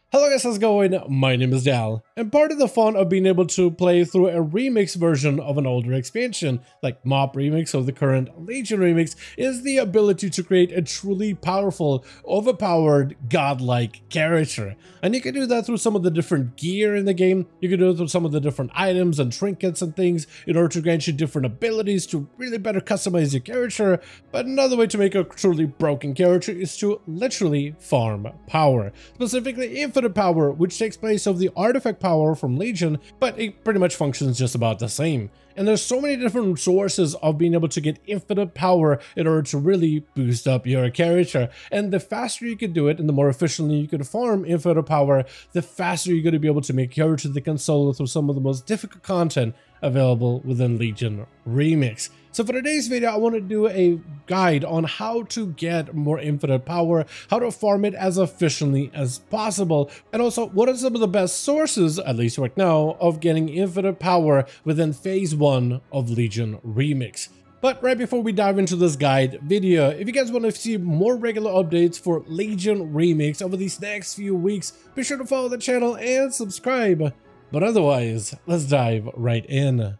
Hello guys, how's it going? My name is Dal, and part of the fun of being able to play through a remix version of an older expansion, like MOP remix or the current Legion remix, is the ability to create a truly powerful, overpowered, godlike character. And you can do that through some of the different gear in the game, you can do it through some of the different items and trinkets and things in order to grant you different abilities to really better customize your character. But another way to make a truly broken character is to literally farm power, specifically infinite power, which takes place of the artifact power from Legion, but it pretty much functions just about the same. And there's so many different sources of being able to get infinite power in order to really boost up your character. And the faster you can do it and the more efficiently you can farm infinite power, the faster you're going to be able to make characters that can solo through some of the most difficult content available within Legion Remix. So for today's video, I want to do a guide on how to get more infinite power, how to farm it as efficiently as possible, and also what are some of the best sources, at least right now, of getting infinite power within phase 1 of Legion Remix. But right before we dive into this guide video, if you guys want to see more regular updates for Legion Remix over these next few weeks, be sure to follow the channel and subscribe. But otherwise, let's dive right in.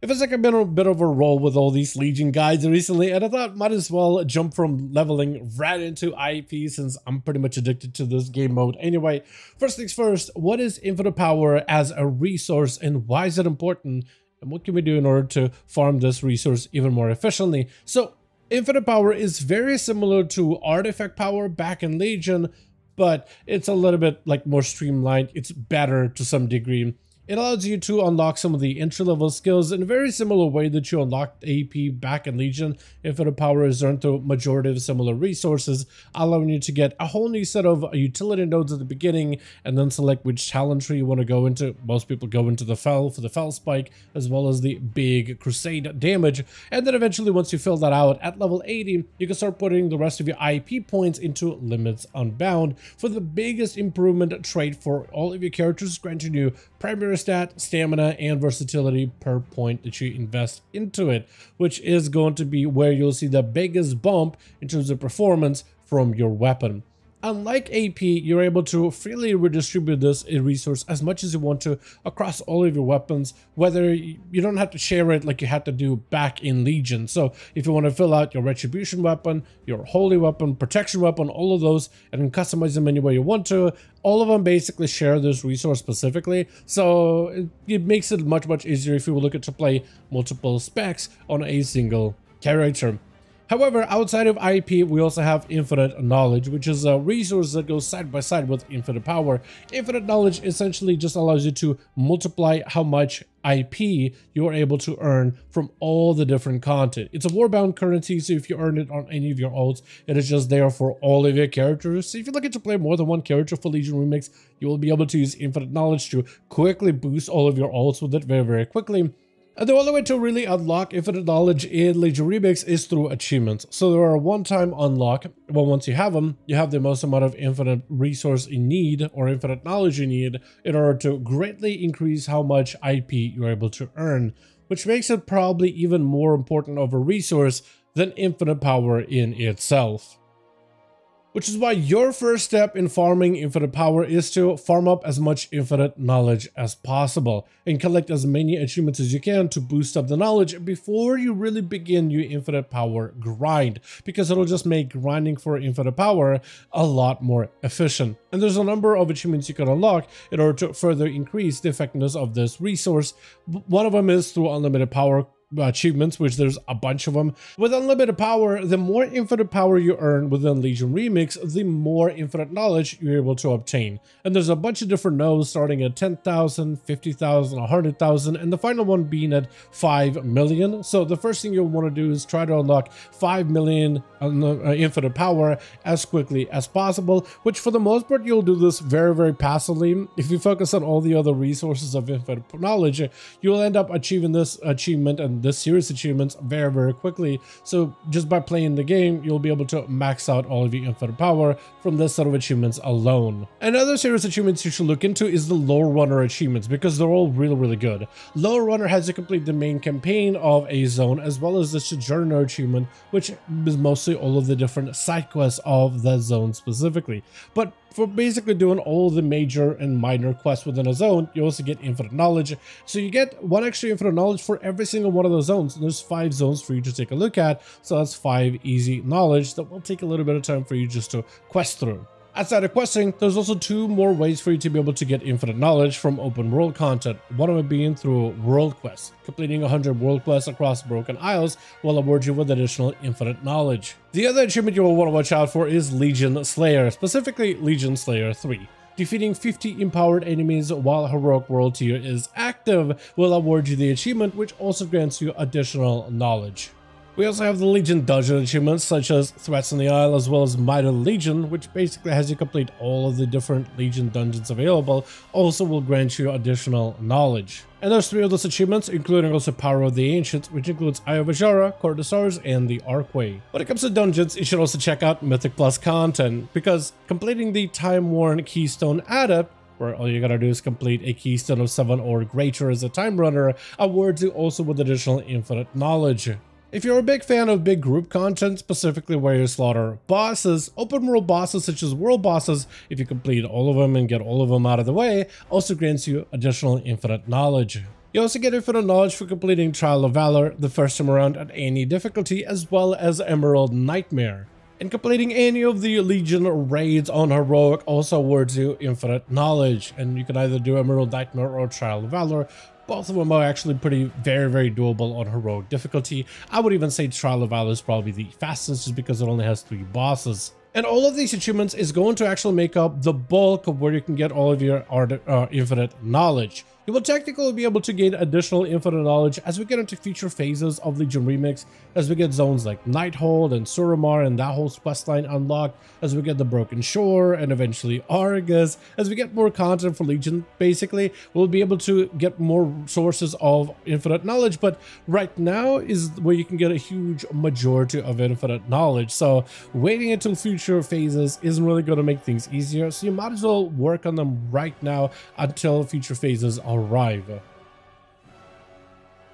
It feels like I've been on a bit of a roll with all these Legion guides recently, and I thought might as well jump from leveling right into IP since I'm pretty much addicted to this game mode. Anyway, first things first, what is infinite power as a resource and why is it important? And what can we do in order to farm this resource even more efficiently? So, infinite power is very similar to artifact power back in Legion, but it's a little bit like more streamlined. It's better to some degree. It allows you to unlock some of the entry-level skills in a very similar way that you unlocked AP back in Legion. Infinite power is earned through a majority of similar resources, allowing you to get a whole new set of utility nodes at the beginning and then select which talent tree you want to go into. Most people go into the Fel for the Fel spike, as well as the big crusade damage. And then eventually, once you fill that out at level 80, you can start putting the rest of your IP points into Limits Unbound for the biggest improvement trait for all of your characters, granting you primary stat, stamina, and versatility per point that you invest into it, which is going to be where you'll see the biggest bump in terms of performance from your weapon. Unlike AP, you're able to freely redistribute this resource as much as you want to across all of your weapons, whether you don't have to share it like you had to do back in Legion. So if you want to fill out your Retribution weapon, your Holy weapon, Protection weapon, all of those, and then customize them any way you want to, all of them basically share this resource specifically. So it makes it much easier if you look at to play multiple specs on a single character. However, outside of IP, we also have infinite knowledge, which is a resource that goes side by side with infinite power. Infinite knowledge essentially just allows you to multiply how much IP you're able to earn from all the different content. It's a warbound currency, so if you earn it on any of your ults, it is just there for all of your characters. So if you're looking to play more than one character for Legion Remix, you will be able to use infinite knowledge to quickly boost all of your ults with it very quickly. And the only way to really unlock infinite knowledge in Legion Remix is through achievements. So there are a one-time unlock, but once you have them, you have the most amount of infinite resource you need or infinite knowledge you need in order to greatly increase how much IP you're able to earn, which makes it probably even more important of a resource than infinite power in itself. Which is why your first step in farming infinite power is to farm up as much infinite knowledge as possible and collect as many achievements as you can to boost up the knowledge before you really begin your infinite power grind, because it'll just make grinding for infinite power a lot more efficient. And there's a number of achievements you can unlock in order to further increase the effectiveness of this resource. One of them is through unlimited power achievements, which there's a bunch of them. With unlimited power, the more infinite power you earn within Legion Remix, the more infinite knowledge you're able to obtain. And there's a bunch of different nodes starting at 10,000, 50,000, 100,000, and the final one being at 5 million. So the first thing you'll want to do is try to unlock 5 million infinite power as quickly as possible, which for the most part you'll do this very passively. If you focus on all the other resources of infinite knowledge, you'll end up achieving this achievement and this series achievements very quickly. So just by playing the game, you'll be able to max out all of your infinite power from this set of achievements alone. Another series achievements you should look into is the Lore Runner achievements, because they're all really good. Lore Runner has to complete the main campaign of a zone, as well as the Sojourner achievement, which is mostly all of the different side quests of that zone specifically. But for basically doing all the major and minor quests within a zone, you also get infinite knowledge. So you get 1 extra infinite knowledge for every single one of those zones. And there's 5 zones for you to take a look at, so that's 5 easy knowledge that will take a little bit of time for you just to quest through. Outside of questing, there's also 2 more ways for you to be able to get infinite knowledge from open world content, one of it being through world quests. Completing 100 world quests across Broken Isles will award you with additional infinite knowledge. The other achievement you will want to watch out for is Legion Slayer, specifically Legion Slayer 3. Defeating 50 empowered enemies while Heroic World Tier is active will award you the achievement, which also grants you additional knowledge. We also have the Legion Dungeon achievements, such as Threats on the Isle, as well as Might of the Legion, which basically has you complete all of the different Legion dungeons available, also will grant you additional knowledge. And there's 3 of those achievements, including also Power of the Ancients, which includes Eye of Ajara, Court of Stars, and the Archway. When it comes to dungeons, you should also check out Mythic Plus content, because completing the Time-Worn Keystone Adept, where all you gotta do is complete a Keystone of 7 or greater as a Time Runner, awards you also with additional infinite knowledge. If you're a big fan of big group content, specifically where you slaughter bosses, open world bosses such as world bosses, if you complete all of them and get all of them out of the way, also grants you additional infinite knowledge. You also get infinite knowledge for completing Trial of Valor the first time around at any difficulty, as well as Emerald Nightmare. And completing any of the Legion raids on Heroic also awards you infinite knowledge, and you can either do Emerald Nightmare or Trial of Valor. Both of them are actually very doable on Heroic difficulty. I would even say Trial of Valor is probably the fastest, just because it only has 3 bosses. And all of these achievements is going to actually make up the bulk of where you can get all of your infinite knowledge. You will technically be able to gain additional infinite knowledge as we get into future phases of Legion Remix, as we get zones like Nighthold and Suramar and that whole questline unlocked, as we get the Broken Shore and eventually Argus. As we get more content for Legion, basically, we'll be able to get more sources of infinite knowledge, but right now is where you can get a huge majority of infinite knowledge. So waiting until future phases isn't really going to make things easier, so you might as well work on them right now until future phases arrive.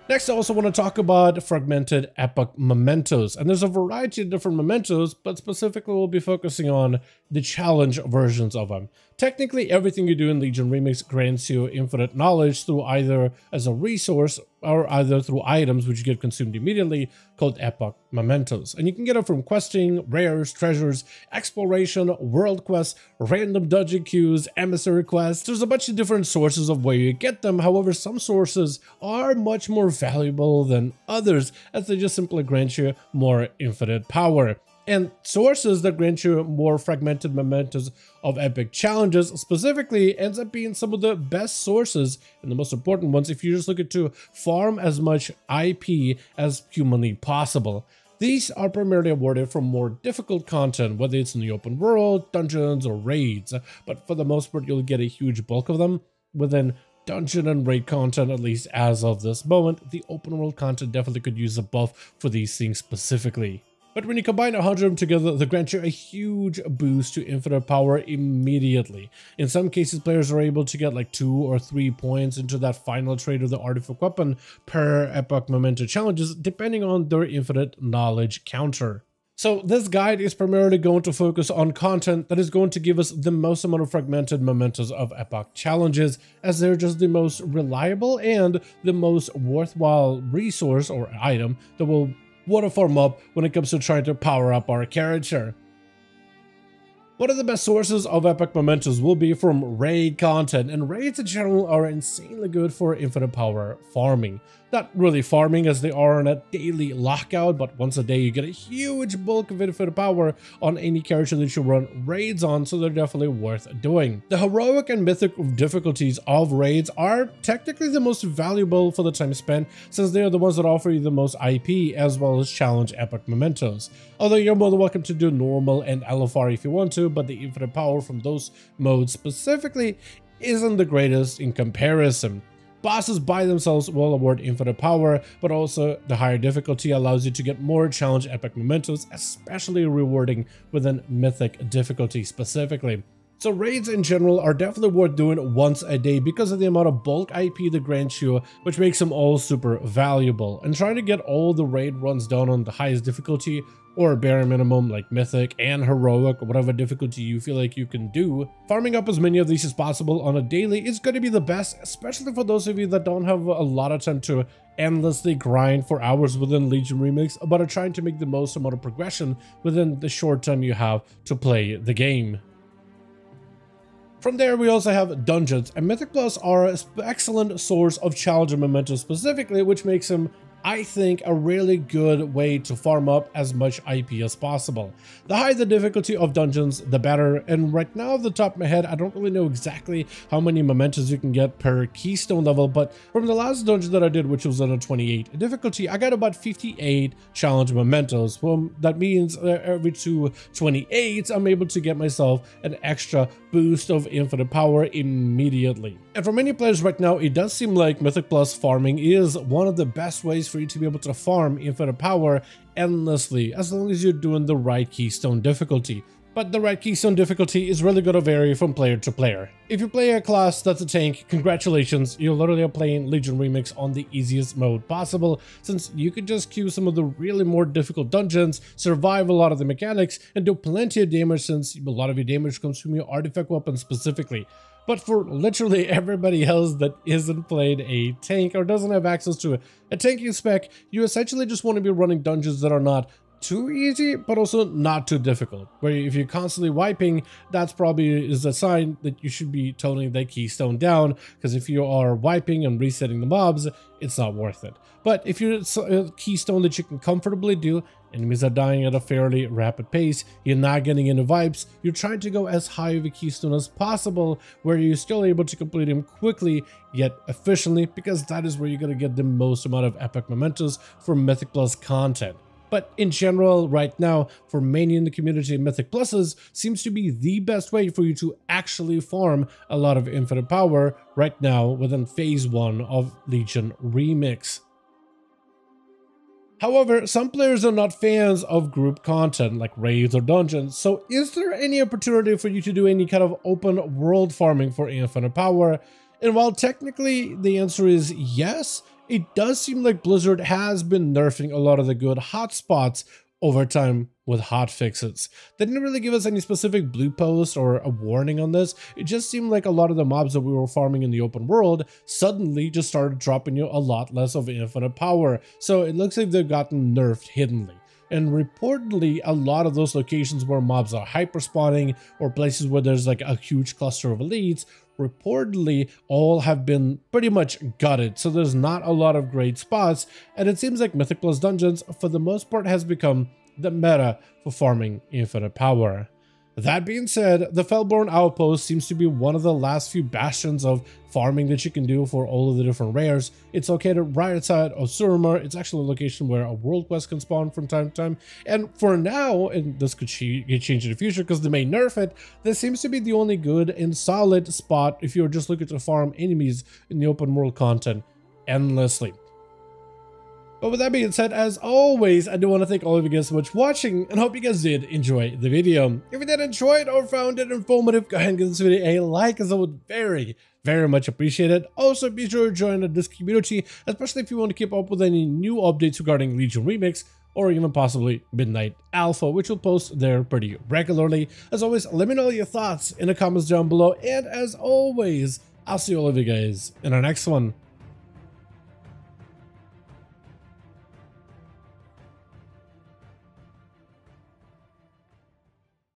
Next, I also want to talk about fragmented epoch mementos, and there's a variety of different mementos, but specifically we'll be focusing on the challenge versions of them. Technically, everything you do in Legion Remix grants you infinite knowledge through either as a resource or either through items which get consumed immediately, called epoch mementos. And you can get them from questing, rares, treasures, exploration, world quests, random dungeon queues, emissary quests. There's a bunch of different sources of where you get them. However, some sources are much more valuable than others, as they just simply grant you more infinite power. And sources that grant you more fragmented mementos of epic challenges specifically ends up being some of the best sources and the most important ones if you're just looking to farm as much IP as humanly possible. These are primarily awarded for more difficult content, whether it's in the open world, dungeons, or raids, but for the most part you'll get a huge bulk of them within dungeon and raid content, at least as of this moment. The open world content definitely could use a buff for these things specifically. But when you combine 100 of them together, they grant you a huge boost to infinite power immediately. In some cases, players are able to get like 2 or 3 points into that final trade of the artifact weapon per epoch memento challenges, depending on their infinite knowledge counter. So this guide is primarily going to focus on content that is going to give us the most amount of fragmented mementos of epoch challenges, as they're just the most reliable and the most worthwhile resource or item that will want to farm up when it comes to trying to power up our character. One of the best sources of epic mementos will be from raid content, and raids in general are insanely good for infinite power farming. Not really farming as they are on a daily lockout, but once a day you get a huge bulk of infinite power on any character that you run raids on, so they're definitely worth doing. The heroic and mythic difficulties of raids are technically the most valuable for the time spent, since they are the ones that offer you the most IP as well as challenge epic mementos. Although you're more than welcome to do normal and LFR if you want to, but the infinite power from those modes specifically isn't the greatest in comparison. Bosses by themselves will award infinite power, but also the higher difficulty allows you to get more challenge epic mementos, especially rewarding within mythic difficulty specifically. So raids in general are definitely worth doing once a day because of the amount of bulk IP they grant you, which makes them all super valuable. And trying to get all the raid runs done on the highest difficulty or bare minimum like mythic and heroic or whatever difficulty you feel like you can do, farming up as many of these as possible on a daily is going to be the best, especially for those of you that don't have a lot of time to endlessly grind for hours within Legion Remix, but are trying to make the most amount of progression within the short time you have to play the game. From there, we also have dungeons, and Mythic Plus are an excellent source of challenge and memento specifically, which makes them, I think, a really good way to farm up as much IP as possible. The higher the difficulty of dungeons, the better, and right now off the top of my head, I don't really know exactly how many mementos you can get per keystone level, but from the last dungeon that I did, which was on a 28 difficulty, I got about 58 challenge mementos. Well, that means every 2 28s, I'm able to get myself an extra boost of infinite power immediately. And for many players right now, it does seem like Mythic Plus farming is one of the best ways for you to be able to farm infinite power endlessly, as long as you're doing the right keystone difficulty. But the right keystone difficulty is really going to vary from player to player. If you play a class that's a tank, congratulations, you're literally playing Legion Remix on the easiest mode possible, since you could just queue some of the really more difficult dungeons, survive a lot of the mechanics, and do plenty of damage, since a lot of your damage comes from your artifact weapons specifically. But for literally everybody else that isn't playing a tank or doesn't have access to a tanking spec, you essentially just want to be running dungeons that are not too easy, but also not too difficult. Where if you're constantly wiping, that's probably is a sign that you should be toning that keystone down, because if you are wiping and resetting the mobs, it's not worth it. But if you're a keystone that you can comfortably do, enemies are dying at a fairly rapid pace, you're not getting any vibes, you're trying to go as high of a keystone as possible, where you're still able to complete them quickly yet efficiently, because that is where you're going to get the most amount of epic mementos from Mythic Plus content. But in general, right now, for many in the community, Mythic Pluses seems to be the best way for you to actually farm a lot of infinite power right now within phase 1 of Legion Remix. However, some players are not fans of group content like raids or dungeons, so is there any opportunity for you to do any kind of open world farming for infinite power? And while technically the answer is yes, it does seem like Blizzard has been nerfing a lot of the good hotspots over time with hotfixes. They didn't really give us any specific blue post or a warning on this. It just seemed like a lot of the mobs that we were farming in the open world suddenly just started dropping you a lot less of infinite power. So it looks like they've gotten nerfed hiddenly. And reportedly, a lot of those locations where mobs are hyper spawning or places where there's like a huge cluster of elites, reportedly all have been pretty much gutted, so there's not a lot of great spots, and it seems like Mythic Plus Dungeons for the most part has become the meta for farming infinite power. That being said, the Felborn Outpost seems to be one of the last few bastions of farming that you can do for all of the different rares. It's located right outside of Suramar. It's actually a location where a world quest can spawn from time to time. And for now, and this could get changed in the future because they may nerf it, this seems to be the only good and solid spot if you're just looking to farm enemies in the open world content endlessly. But with that being said, as always, I do want to thank all of you guys so much for watching and hope you guys did enjoy the video. If you did enjoy it or found it informative, go ahead and give this video a like, as I would very much appreciate it. Also, be sure to join this community, especially if you want to keep up with any new updates regarding Legion Remix or even possibly Midnight Alpha, which will post there pretty regularly. As always, let me know your thoughts in the comments down below, and as always, I'll see all of you guys in our next one.